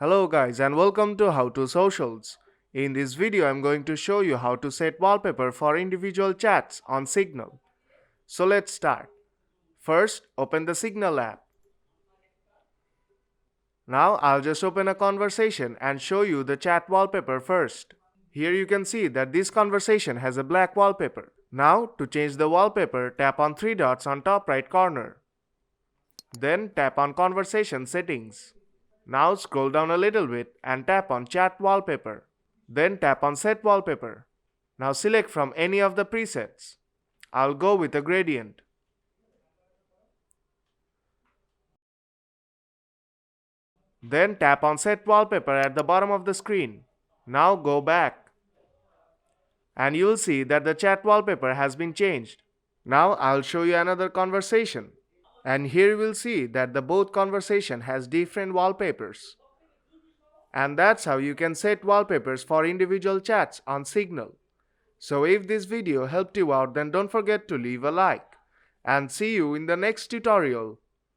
Hello guys and welcome to How to Socials. In this video I'm going to show you how to set wallpaper for individual chats on Signal. So let's start. First, open the Signal app. Now I'll just open a conversation and show you the chat wallpaper first. Here you can see that this conversation has a black wallpaper. Now to change the wallpaper, tap on three dots on top right corner. Then tap on Conversation Settings. Now scroll down a little bit and tap on Chat Wallpaper. Then tap on Set Wallpaper. Now select from any of the presets. I'll go with a gradient. Then tap on Set Wallpaper at the bottom of the screen. Now go back. And you'll see that the chat wallpaper has been changed. Now I'll show you another conversation. And here you will see that the both conversation has different wallpapers. And that's how you can set wallpapers for individual chats on Signal. So if this video helped you out, then don't forget to leave a like. And see you in the next tutorial.